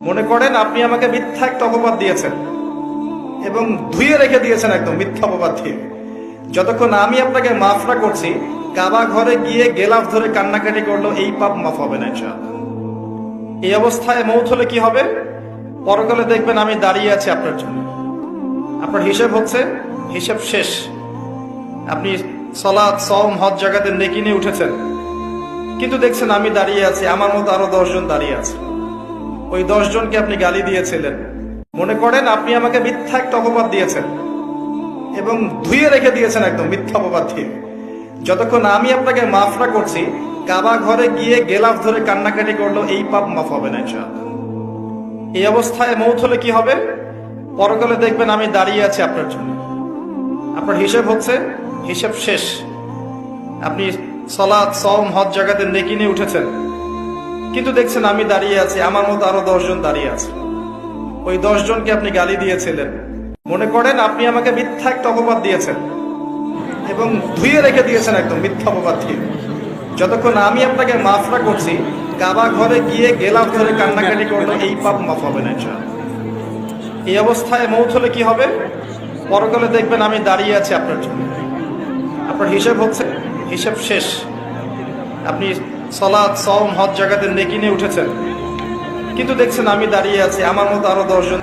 মনে করেন আপনি আমাকে মিথ্যা একটা অপবাদ দিয়েছেন এবং ধুয়ে রেখে দিয়েছেন একদম মিথ্যা অপবাদ দিয়ে। যতক্ষণ আমি আপনাকে মাফ না করছি, কাবা ঘরে গিয়ে গেলাফ ধরে কান্নাকাটি করলো, এই পাপ মাফ হবে না ইনশাআল্লাহ। এই অবস্থায় মৌত হলে কি হবে? পরকালে দেখবেন আমি দাঁড়িয়ে আছি আপনার জন্য। আপনার হিসেব হচ্ছে, হিসেব শেষ। আপনি সালাত, সওম, হজ জাকাতের নেকি নিয়ে উঠেছেন, কিন্তু দেখছেন আমি দাঁড়িয়ে আছি, আমার মতো আরো 10 জন দাঁড়িয়ে আছে। ওই 10 জনকে আপনি গালি দিয়েছিলেন। মনে করেন আপনি আমাকে মিথ্যা একটা অপবাদ দিয়েছেন এবং ধুয়ে রেখে দিয়েছেন একদম মিথ্যা অপবাদ দিয়ে। যতক্ষণ আমি আপনাকে মাফ না করছি, কাবা ঘরে গিয়ে গেলাফ ধরে কান্নাকাটি করলো, এই পাপ মাফ হবে না ইনশাআল্লাহ। এই অবস্থায় মৌত হলে কি হবে? পরকালে দেখবেন আমি দাঁড়িয়ে আছি আপনার জন্য। আপনার হিসেব হচ্ছে, হিসেব শেষ। আপনি সালাত, সওম, হজ জাকাতের নেকি নিয়ে উঠেছেন, কিন্তু দেখছেন আমি দাঁড়িয়ে আছি, আমার মতো আরো 10 জন দাঁড়িয়ে আছে। ওই 10 জনকে আপনি গালি দিয়েছিলেন। মনে করেন আপনি আমাকে মিথ্যা একটা অপবাদ দিয়েছেন এবং ধুয়ে রেখে দিয়েছেন একদম মিথ্যা অপবাদ দিয়ে। যতক্ষণ আমি আপনাকে মাফ না করছি, কাবা ঘরে গিয়ে গেলাফ ধরে কান্নাকাটি করলো, এই পাপ মাফ হবে না ইনশাআল্লাহ। এই অবস্থায় মৌত হলে কি হবে? পরকালে দেখবেন আমি দাঁড়িয়ে আছি আপনার জন্য। আপনার হিসেব হচ্ছে, হিসেব শেষ। আপনি সালাত, সওম, হজ জাকাতের নেকি নিয়ে উঠেছেন, কিন্তু দেখছেন আমি দাঁড়িয়ে আছি, আমার মতো আরো 10 জন